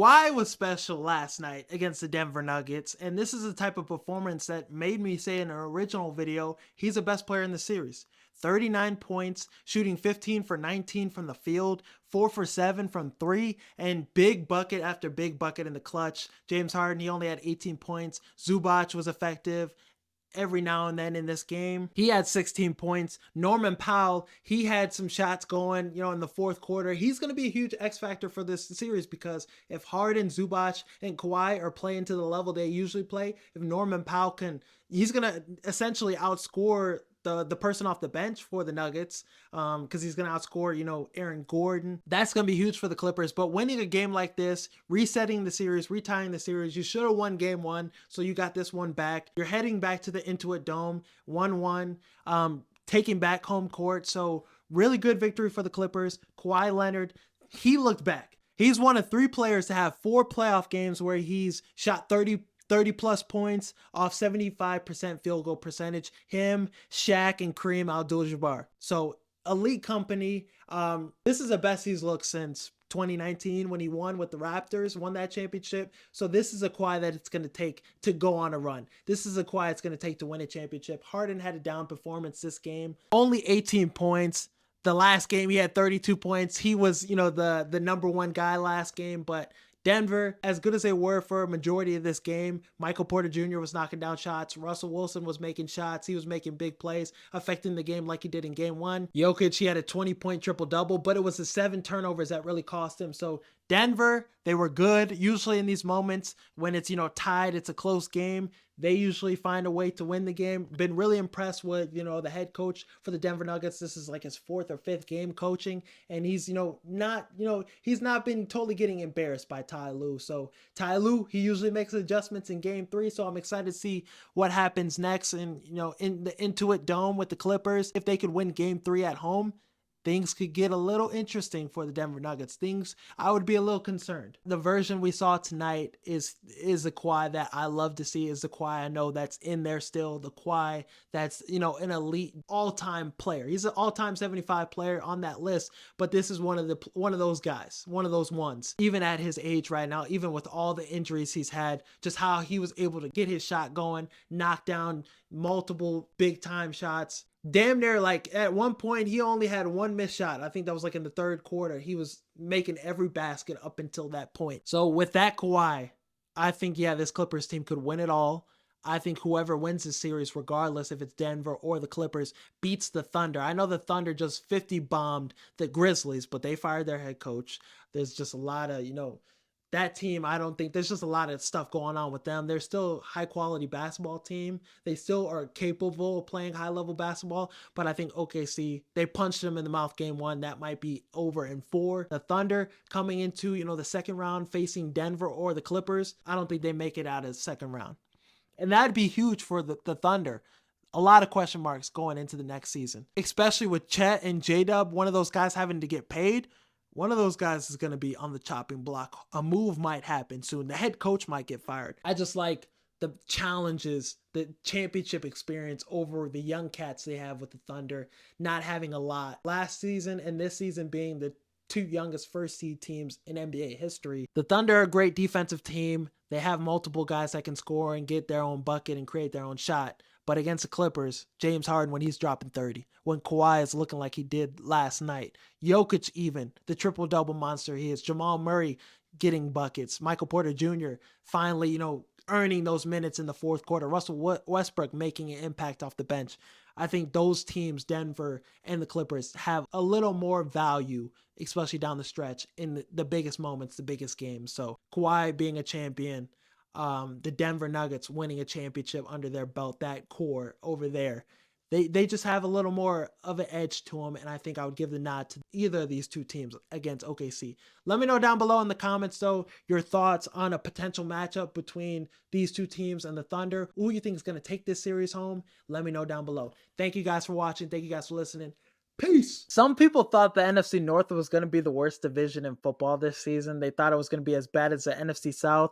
Kawhi was special last night against the Denver Nuggets, and this is the type of performance that made me say in an original video, he's the best player in the series. 39 points, shooting 15 for 19 from the field, 4 for 7 from 3, and big bucket after big bucket in the clutch. James Harden, he only had 18 points. Zubac was effective every now and then in this game. He had 16 points. Norman Powell, he had some shots going, in the fourth quarter. He's going to be a huge X factor for this series because if Harden, Zubac, and Kawhi are playing to the level they usually play, if Norman Powell he's going to essentially outscore the person off the bench for the Nuggets, because he's going to outscore, Aaron Gordon. That's going to be huge for the Clippers. But winning a game like this, resetting the series, retying the series, you should have won game one, so you got this one back. You're heading back to the Intuit Dome, 1-1, taking back home court. So really good victory for the Clippers. Kawhi Leonard, he looked back. He's one of 3 players to have 4 playoff games where he's shot 30 plus points off 75% field goal percentage. Him, Shaq, and Kareem Abdul-Jabbar. So elite company. This is the best he's looked since 2019 when he won with the Raptors, won that championship. So this is a Kawhi that it's going to take to go on a run. This is a Kawhi it's going to take to win a championship. Harden had a down performance this game. Only 18 points. The last game he had 32 points. He was, the number one guy last game, but Denver, as good as they were for a majority of this game, Michael Porter Jr. was knocking down shots. Russell Wilson was making shots. He was making big plays, affecting the game like he did in game one. Jokic, he had a 20-point triple-double, but it was the 7 turnovers that really cost him. So Denver, they were good. Usually in these moments when it's, tied, it's a close game, they usually find a way to win the game. Been really impressed with, the head coach for the Denver Nuggets. This is like his 4th or 5th game coaching, and he's, he's not been totally getting embarrassed by Ty Lue. So Ty Lue, he usually makes adjustments in game 3, so I'm excited to see what happens next in the Intuit Dome with the Clippers. If they could win game 3 at home, things could get a little interesting for the Denver Nuggets. I would be a little concerned. The version we saw tonight is the Kawhi that I love to see, is the Kawhi I know that's in there still, the Kawhi that's, an elite all-time player. He's an all-time 75 player on that list, but this is one of those guys, one of those ones. Even at his age right now, even with all the injuries he's had, just how he was able to get his shot going, knock down multiple big-time shots. Damn near, like, at one point, he only had 1 missed shot. I think that was like in the 3rd quarter. He was making every basket up until that point. So with that Kawhi, I think, this Clippers team could win it all. I think whoever wins this series, regardless if it's Denver or the Clippers, beats the Thunder. I know the Thunder just 50 bombed the Grizzlies, but they fired their head coach. There's just a lot of, that team, I don't think there's just a lot of stuff going on with them. They're still a high quality basketball team. They still are capable of playing high level basketball, but I think OKC, they punched them in the mouth game 1. That might be over in 4. The Thunder coming into, the second round facing Denver or the Clippers, I don't think they make it out of the second round. And that'd be huge for the Thunder. A lot of question marks going into the next season, especially with Chet and J-Dub, one of those guys having to get paid. One of those guys is going to be on the chopping block. A move might happen soon. The head coach might get fired. I just like the challenges, the championship experience over the young cats they have with the Thunder, not having a lot. Last season and this season being the 2 youngest first seed teams in NBA history. The Thunder are a great defensive team. They have multiple guys that can score and get their own bucket and create their own shot. But against the Clippers, James Harden, when he's dropping 30, when Kawhi is looking like he did last night, Jokic even, the triple-double monster he is, Jamal Murray getting buckets, Michael Porter Jr. finally, earning those minutes in the 4th quarter, Russell Westbrook making an impact off the bench. I think those teams, Denver and the Clippers, have a little more value, especially down the stretch in the biggest moments, the biggest games. So Kawhi being a champion, the Denver Nuggets winning a championship under their belt, that core over there, they just have a little more of an edge to them, and I think I would give the nod to either of these 2 teams against OKC. Let me know down below in the comments, though, your thoughts on a potential matchup between these 2 teams and the Thunder. Who you think is going to take this series home? Let me know down below. Thank you guys for watching. Thank you guys for listening. Peace. Some people thought the NFC North was going to be the worst division in football this season. They thought it was going to be as bad as the NFC South.